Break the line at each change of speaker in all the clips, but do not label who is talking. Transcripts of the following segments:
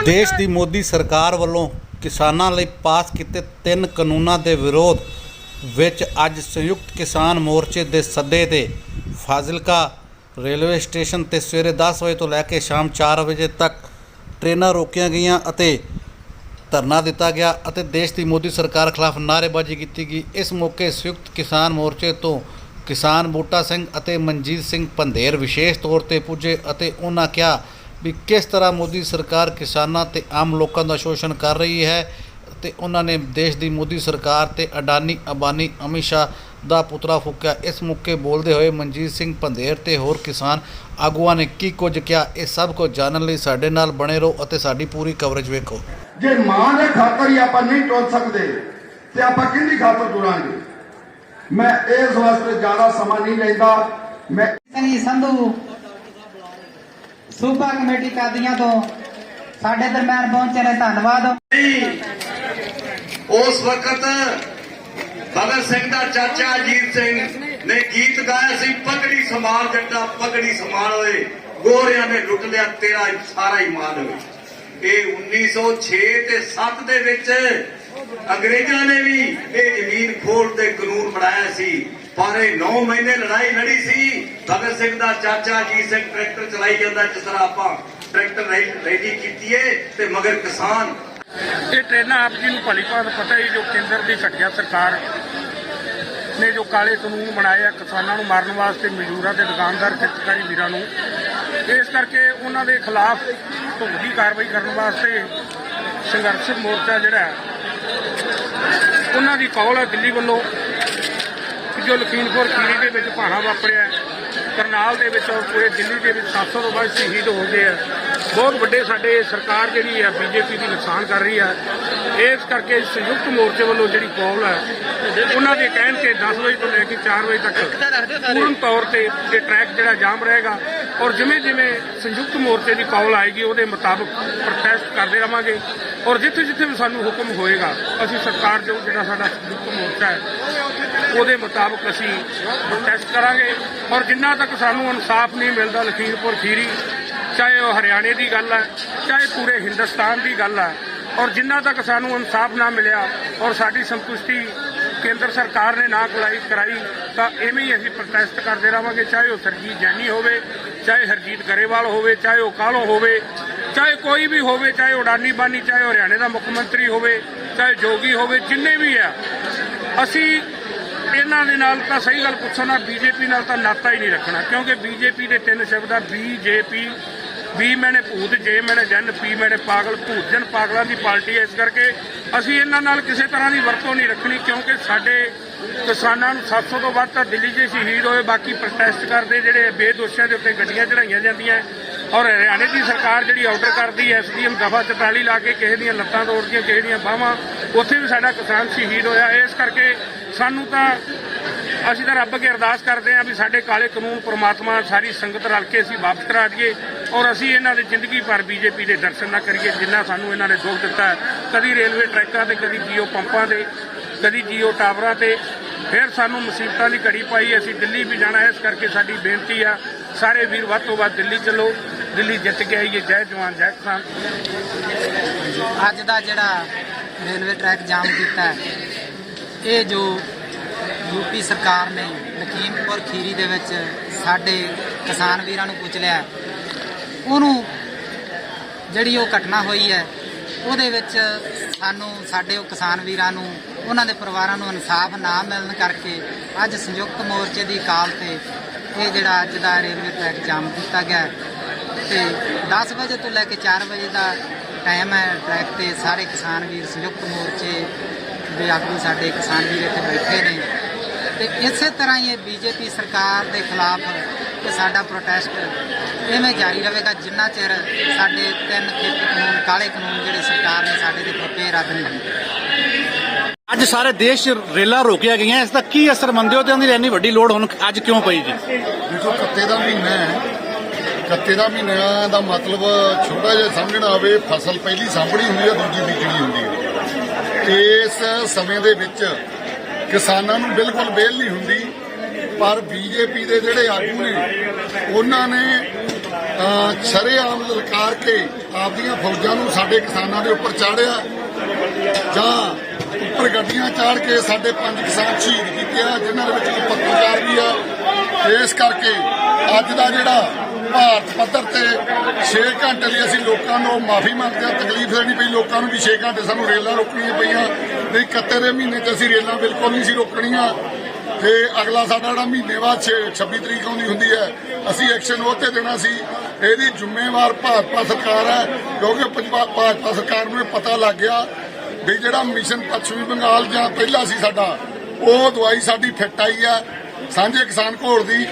देश की मोदी सरकार वालों किसानां लई पास किए 3 कानूनां के विरोध विच अज संयुक्त किसान मोर्चे के सदे ते फाजिलका रेलवे स्टेशन ते सवेरे 10 बजे तो लैके शाम 4 बजे तक ट्रेनां रोकियां गईयां अते धरना दिता गया अते देश की मोदी सरकार खिलाफ नारेबाजी की गई। इस मौके संयुक्त किसान मोर्चे तो किसान बूटा सिंह अते मनजीत सिंह पंधेर विशेष तौर पर पुजे अते उन्होंने कहा भी किस तरह मोदी सरकार किसानां ते आम लोगों का शोषण कर रही है ते उन्होंने देश की मोदी सरकार ते अडानी अंबानी अमित शाह का पुतला फूकिया। इस मौके बोलते हुए मनजीत सिंह पंधेर ते होर किसान आगुआ ने की कुछ किया। इस सब को जानने लई साडे नाल बने रहो अते साडी पूरी कवरेज वेखो।
जे मां दे खातर ही आप नहीं टुर सकते ते आप किहदी खातर टुरांगे। मैं इस वास्ते ज्यादा समा नहीं लेता। मैं
संधू सूबा कमेटी कादियां तो साडे दरम्यान पहुंचे ने धन्यवाद।
उस वक्त भगत सिंह का चाचा अजीत सिंह ने गीत गाया सी, पगड़ी संभाल जट्टा पगड़ी संभाल होए गोरिया ने लुट लिया तेरा सारा ईमान होए। ये 1906 ते 7 दे विच अंग्रेजों ने भी ये जमीन खोड़ दे कानून बनाया सी, पर 9 महीने लड़ाई लड़ी सी। भगत सिंह का चाचा अजीत सिंह ट्रैक्टर चलाई जाता जिस तरह आप ट्रैक्टर रैली की है मगर किसान
ये ट्रेना आप जी भली भात पता ही जो केंद्र की घटिया सरकार ने जो काले कानून बनाए किसानों को मारने वास्ते मजदूरों के दुकानदार खिचकारी वीरों इस करके उन्होंने खिलाफ ढुंगी कार्रवाई करने वास्ते संघर्ष मोर्चा जोड़ा उन्होंने कॉल है दिल्ली वालों जो लखीमपुर खीरी के भाना वापरिया करनाल के पूरे दिल्ली के 700 तो बाद शहीद हो गए हैं। बहुत बड़े साडे सरकार जी है बीजेपी की नुकसान कर रही है। इस करके संयुक्त मोर्चे वालों जी कॉल है उन्होंने कहन के 10 बजे तो लैके 4 बजे तक पूर्ण तौर पर ट्रैक जोड़ा जाम रहेगा और जिमें जिमें संयुक्त मोर्चे की कॉल आएगी वो मुताबिक प्रोटेस्ट करते रहेंगे और जिथे जिथे भी सानू हुक्म होएगा असी सरकार जो जोड़ा साडा संयुक्त मोर्चा है वो मुताबिक असी प्रोटेस्ट करांगे और जिन्ना तक सानू इंसाफ नहीं मिलता लखीमपुर खीरी चाहे वह हरियाणे की गल है चाहे पूरे हिंदुस्तान की गल है और जिन्ना तक सानू इंसाफ ना मिलिया और साडी संतुष्टि केंद्र सरकार ने ना कराई तो इवें ही असीं प्रोटेस्ट करते रहेंगे। चाहे वह सरजीत जैनी होवे चाहे हरजीत गरेवाल होवे चाहे वह कालो होवे चाहे कोई भी होवे चाहे अडानी अंबानी चाहे हरियाणे का मुख्यमंत्री होवे चाहे जोगी होवे जिन्ने भी है असी इन्हां दे नाल तां सही गल पुछो ना बीजेपी नाल तां नाता ही नहीं रखना क्योंकि बीजेपी के 3 शब्द आ बीजेपी बी मैंने भूत जे मैंने जन पी मैंने पागल भूत जन पागलों की पार्टी है। इस करके असी इन्हां नाल किसी तरह की वरतों नहीं रखनी क्योंकि साडे किसानों 700 तो वध तां दिल्ली 'च शहीद होए बाकी प्रोटेस्ट करते जिहड़े बेदोशियां दे उत्ते गड्डियां चढ़ाईयां जांदियां और हरियाणे की सरकार जी ऑर्डर करती है SDM दफा 44 ला के किसी दी लत्तां तोड़दियां किसी दी बाहां उत्थे भी साडा किसान शहीद होया। इस करके सानू तां असीं तां रब अगे अरदास करते हैं भी साडे काले कानून परमात्मा सारी संगत रल के असीं वापस करा दईए और असीं इन्हां दे जिंदगी भर बीजेपी के दर्शन ना करिए जिन्ना सानू इन्हां ने दुख दिता है कदी रेलवे ट्रैकां ते कदी जियो पंपां ते कदी जियो टावरां ते फिर सानू मुसीबतां की घड़ी पाई। असीं दिल्ली भी जाना है इस करके साडी बेनती आ सारे वीर वध तो वध दिल्ली चलो दिल्ली जित के आइए। जय जवान जय किसान।
अज का जिहड़ा रेलवे ट्रैक जाम किया ये जो यूपी सरकार ने लखीमपुर खीरी दे विच साडे किसान वीरां नूं कुचलिया उहनूं जिहड़ी वो घटना हुई है ਉਹਦੇ ਵਿੱਚ ਸਾਨੂੰ ਸਾਡੇ ਉਹ ਕਿਸਾਨ ਵੀਰਾਂ ਨੂੰ ਉਹਨਾਂ ਦੇ ਪਰਿਵਾਰਾਂ ਨੂੰ ਇਨਸਾਫ ਨਾ ਮਿਲਣ ਕਰਕੇ ਅੱਜ ਸੰਯੁਕਤ ਮੋਰਚੇ ਦੀ ਕਾਲ ਤੇ ਇਹ ਜਿਹੜਾ ਅੱਜ ਦਾ ਰੇਲਵੇ ਟਰੈਕ ਜਾਮ ਕੀਤਾ ਗਿਆ ਤੇ 10 ਵਜੇ ਤੋਂ ਲੈ ਕੇ 4 ਵਜੇ ਦਾ ਟਾਈਮ ਹੈ। ਟਰੈਕ ਤੇ ਸਾਰੇ ਕਿਸਾਨ ਵੀਰ ਸੰਯੁਕਤ ਮੋਰਚੇ ਦੇ ਆਗੂ ਸਾਡੇ ਕਿਸਾਨ ਵੀਰ ਇੱਥੇ ਬੈਠੇ ਨੇ ਤੇ ਇਸੇ ਤਰ੍ਹਾਂ ਹੀ ਇਹ बीजेपी सरकार के खिलाफ कि साडा प्रोटेस्ट इवें जारी रहेगा जिन्ना चिर साडे 3 खेती कानून काले कानून जिहड़े सरकार ने साडे ते थोपे रद्द नहीं होंदे।
अज सारे देश रेलां रोकिया गई इसका की असर मंदे हो ते इन्नी वड्डी लोड़ हुण अज क्यों पई जी?
देखो कत्ते का महीना है कत्ते का महीना का मतलब छोटा जिहा समझना आवे फसल पहली सांभणी हुंदी है दूजी बीजणी हुंदी है। इस समय दे विच किसानां नूं बिल्कुल बेल नहीं हुंदी पर बीजेपी के जिहड़े आगू ने उन्होंने ਸ਼ਰੇਆਮ ਲਲਕਾਰ ਕੇ ਆਪਦੀਆਂ ਫੌਜਾਂ ਨੂੰ ਸਾਡੇ ਕਿਸਾਨਾਂ ਦੇ ਉੱਪਰ ਚਾੜਿਆ ਜਾਂ ਉੱਪਰ ਗੱਡੀਆਂ ਚਾੜ ਕੇ ਸਾਡੇ 5 ਕਿਸਾਨ ਸ਼ਹੀਦ ਕੀਤੇ ਆ, ਜਿਨ੍ਹਾਂ ਦੇ ਵਿੱਚ ਇੱਕ ਪੱਤਰਕਾਰ ਵੀ ਆ। ਇਸ ਕਰਕੇ ਅੱਜ ਦਾ ਜਿਹੜਾ ਭਾਰਤ ਪੱਧਰ ਤੇ 6 ਘੰਟੇ ਲਈ ਅਸੀਂ ਲੋਕਾਂ ਨੂੰ ਮਾਫੀ ਮੰਗਦੇ ਹਾਂ, ਤਕਲੀਫ ਦੇਣੀ ਪਈ ਲੋਕਾਂ ਨੂੰ ਵੀ 6 ਘੰਟੇ ਸਾਨੂੰ ਰੇਲਾਂ ਰੋਕਣੀਆਂ ਪਈਆਂ, ਨਹੀਂ 31 ਦੇ ਮਹੀਨੇ 'ਚ ਅਸੀਂ ਰੇਲਾਂ ਬਿਲਕੁਲ ਨਹੀਂ ਸੀ ਰੋਕਣੀਆਂ। ਤੇ ਅਗਲਾ ਸਾਡਾ ਜਿਹੜਾ ਮਹੀਨੇ ਬਾਅਦ 26 ਤਰੀਕ ਆਉਂਦੀ ਹੁੰਦੀ ਹੈ, ਅਸੀਂ ਐਕਸ਼ਨ ਉਹ ਤੇ ਦੇਣਾ ਸੀ। ਇਹਦੀ ਜ਼ਿੰਮੇਵਾਰ ਭਾਜਪਾ ਸਰਕਾਰ ਹੈ, ਕਿਉਂਕਿ ਭਾਜਪਾ ਸਰਕਾਰ ਨੂੰ ਇਹ ਪਤਾ ਲੱਗ ਗਿਆ ਵੀ ਜਿਹੜਾ ਮਿਸ਼ਨ ਪੱਛਮੀ ਬੰਗਾਲ ਜਾਂ ਪਹਿਲਾਂ ਸੀ ਸਾਡਾ, ਉਹ ਦਵਾਈ ਸਾਡੀ ਫਿੱਟ ਆਈ ਹੈ ਸਾਂਝੇ ਕਿਸਾਨ ਘੋਲ ਦੀ।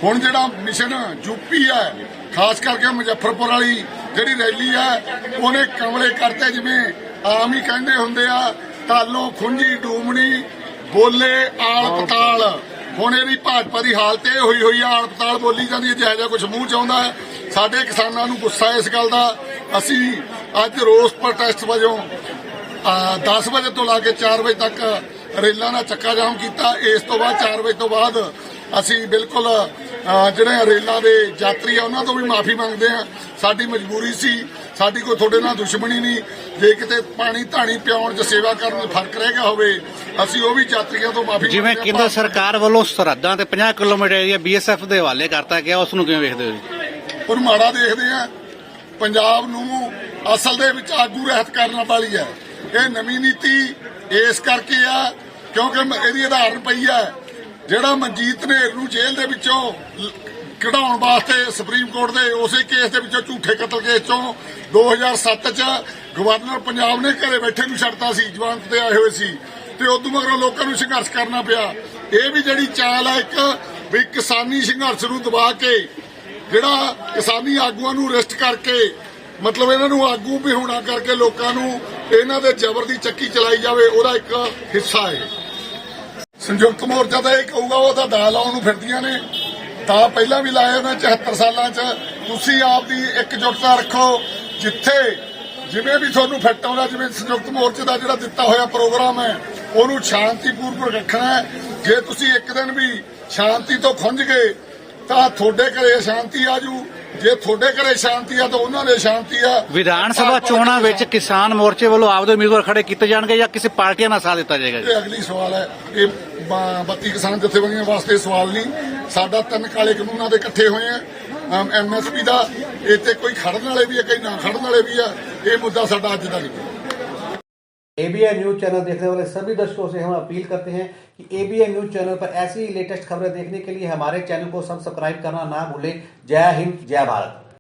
ਹੁਣ ਜਿਹੜਾ ਮਿਸ਼ਨ ਯੂਪੀ ਹੈ, ਖਾਸ ਕਰਕੇ ਮੁਜ਼ੱਫਰਪੁਰ ਵਾਲੀ ਜਿਹੜੀ ਰੈਲੀ ਹੈ, ਉਹਨੇ ਕਮਲੇ ਕਰਤੇ, ਜਿਵੇਂ ਆਮ ਹੀ ਕਹਿੰਦੇ ਹੁੰਦੇ ਆ, ਤਾਲੋਂ ਖੁੰਝੀ ਡੂਮਣੀ ਬੋਲੇ ਆਲ ਪਤਾਲ। ਹੁਣ ਇਹਦੀ ਭਾਜਪਾ ਦੀ ਹਾਲਤ ਇਹ ਹੋਈ ਆ, ਆਲ ਪਤਾਲ ਬੋਲੀ ਜਾਂਦੀ ਹੈ, ਜਿਹੋ ਜਿਹਾ ਕੁਝ ਮੂੰਹ ਚ ਆਉਂਦਾ ਹੈ। ਸਾਡੇ ਕਿਸਾਨਾਂ ਨੂੰ ਗੁੱਸਾ ਇਸ ਗੱਲ ਦਾ। ਅਸੀਂ ਅੱਜ ਰੋਸ ਪ੍ਰੋਟੈਸਟ ਵਜੋਂ 10 ਵਜੇ ਤੋਂ ਲਾ ਕੇ 4 ਵਜੇ ਤੱਕ ਰੇਲਾਂ ਦਾ ਚੱਕਾ ਜਾਮ ਕੀਤਾ। ਇਸ ਤੋਂ ਬਾਅਦ 4 ਵਜੇ ਤੋਂ ਬਾਅਦ ਅਸੀਂ ਬਿਲਕੁਲ ਜਿਹੜੇ ਰੇਲਾਂ ਦੇ ਯਾਤਰੀ ਆ ਉਹਨਾਂ ਤੋਂ ਵੀ ਮਾਫੀ ਮੰਗਦੇ ਆ। ਸਾਡੀ ਮਜਬੂਰੀ ਸੀ, ਸਾਡੀ ਕੋਈ ਤੁਹਾਡੇ ਨਾਲ ਦੁਸ਼ਮਣੀ ਨਹੀਂ। ਜੇ ਕਿਤੇ ਪਾਣੀ ਧਾਣੀ ਪਿਆਉਣ 'ਚ ਸੇਵਾ ਕਰਨ ਦਾ ਫਰਕ ਰਹਿ ਗਿਆ ਹੋਵੇ, ਅਸੀਂ ਉਹ ਵੀ ਯਾਤਰੀਆਂ ਤੋਂ ਮਾਫੀ
ਜਿਵੇਂ ਕੇਂਦਰ ਸਰਕਾਰ ਵੱਲੋਂ ਸਰਹੱਦਾਂ ਤੇ 50 ਕਿਲੋਮੀਟਰ ਏਰੀਆ BSF ਦੇ ਹਵਾਲੇ ਕਰਤਾ ਗਿਆ, ਉਸ ਨੂੰ ਕਿਵੇਂ ਵੇਖਦੇ ਹੋ ਜੀ?
ਪਰ ਮਾੜਾ ਦੇਖਦੇ ਆ। ਪੰਜਾਬ ਨੂੰ ਅਸਲ ਦੇ ਵਿੱਚ ਆਗੂ ਰਹਿਤ ਕਰਨ ਵਾਲੀ ਹੈ ਇਹ ਨਵੀਂ ਨੀਤੀ। ਇਸ ਕਰਕੇ ਆ ਕਿਉਂਕਿ ਇਹਦੀ ਉਦਾਹਰਨ ਪਈ ਹੈ, ਜਿਹੜਾ ਮਨਜੀਤ ਨੇਰ ਨੂੰ ਜੇਲ੍ਹ ਦੇ ਵਿੱਚੋਂ ਕਢਾਉਣ ਵਾਸਤੇ ਸੁਪਰੀਮ ਕੋਰਟ ਦੇ ਉਸੇ ਕੇਸ ਦੇ ਵਿੱਚੋਂ ਝੂਠੇ ਕਤਲ ਕੇਸ ਚੋਂ 2007 ਚ ਗਵਰਨਰ ਪੰਜਾਬ ਨੇ ਘਰੇ ਬੈਠੇ ਨੂੰ ਛੱਡਤਾ ਸੀ, ਜ਼ਮਾਨਤ ਤੇ ਆਏ ਹੋਏ ਸੀ, ਤੇ ਉਦੋਂ ਮਗਰੋਂ ਲੋਕਾਂ ਨੂੰ ਸੰਘਰਸ਼ ਕਰਨਾ ਪਿਆ। ਇਹ ਵੀ ਜਿਹੜੀ ਚਾਲ ਹੈ ਇੱਕ ਵੀ ਕਿਸਾਨੀ ਸੰਘਰਸ਼ ਨੂੰ ਦਬਾ ਕੇ ਜਿਹੜਾ ਕਿਸਾਨੀ ਆਗੂਆਂ ਨੂੰ ਅਰੈਸਟ ਕਰਕੇ, ਮਤਲਬ ਇਹਨਾਂ ਨੂੰ ਆਗੂ ਬਿਹੂਣਾ ਕਰਕੇ ਲੋਕਾਂ ਨੂੰ ਇਹਨਾਂ ਦੇ ਜ਼ਬਰ ਦੀ ਚੱਕੀ ਚਲਾਈ ਜਾਵੇ, ਉਹਦਾ ਇੱਕ ਹਿੱਸਾ ਹੈ। ਸੰਯੁਕਤ ਮੋਰਚਾ ਤਾਂ ਇਹ ਕਹੂਗਾ ਉਹ ਤਾਂ ਦਾ ਲਾਉਣ ਨੂੰ ਫਿਰਦੀਆਂ ਨੇ, ਤਾਂ ਪਹਿਲਾਂ ਵੀ ਲਾਇਆ ਉਹਨਾਂ 74 ਸਾਲਾਂ 'ਚ। ਤੁਸੀਂ ਆਪ ਦੀ ਇਕਜੁੱਟਤਾ ਰੱਖੋ, ਜਿੱਥੇ ਜਿਵੇਂ ਵੀ ਤੁਹਾਨੂੰ ਫਿੱਟ ਆਉਂਦਾ, ਜਿਵੇਂ ਸੰਯੁਕਤ ਮੋਰਚੇ ਦਾ ਜਿਹੜਾ ਦਿੱਤਾ ਹੋਇਆ ਪ੍ਰੋਗਰਾਮ ਹੈ ਉਹਨੂੰ ਸ਼ਾਂਤੀਪੂਰਵਕ ਰੱਖਣਾ ਹੈ। ਜੇ ਤੁਸੀਂ ਇੱਕ ਦਿਨ ਵੀ ਸ਼ਾਂਤੀ ਤੋਂ ਖੁੰਝ ਗਏ ਤਾਂ ਤੁਹਾਡੇ ਘਰੇ ਸ਼ਾਂਤੀ ਆਜੂ, ਜੇ ਤੁਹਾਡੇ ਘਰੇ ਸ਼ਾਂਤੀ ਆ ਤਾਂ ਉਹਨਾਂ ਦੇ ਸ਼ਾਂਤੀ ਆ।
ਵਿਧਾਨ ਸਭਾ ਚੋਣਾਂ ਵਿੱਚ ਕਿਸਾਨ ਮੋਰਚੇ ਵੱਲੋਂ ਆਪਦੇ ਉਮੀਦਵਾਰ ਖੜੇ ਕੀਤੇ ਜਾਣਗੇ ਜਾਂ ਕਿਸੇ ਪਾਰਟੀਆਂ ਨਾਲ ਸਾਥ ਦਿੱਤਾ ਜਾਏਗਾ ਜੀ?
ਇਹ ਅਗਲੀ ਸਵਾਲ ਹੈ। ਇਹ 32 ਕਿਸਾਨ ਜਥੇਬੰਦੀਆਂ ਵਾਸਤੇ ਸਵਾਲ ਨਹੀਂ। ਸਾਡਾ 3 ਕਾਲੇ ਕਾਨੂੰਨਾਂ ਦੇ ਇਕੱਠੇ ਹੋਏ ਆ, MSP ਦਾ। ਇੱਥੇ ਕੋਈ ਖੜਨ ਵਾਲੇ ਵੀ ਆ, ਕਈ ਨਾ ਖੜਨ ਵਾਲੇ ਵੀ ਆ। ਇਹ ਮੁੱਦਾ ਸਾਡਾ ਅੱਜ ਦਾ ਨਹੀਂ।
ABN न्यूज चैनल देखने वाले सभी दर्शकों से हम अपील करते हैं कि ABN न्यूज चैनल पर ऐसी ही लेटेस्ट खबरें देखने के लिए हमारे चैनल को सब्सक्राइब करना ना भूलें। जय हिंद, जय भारत।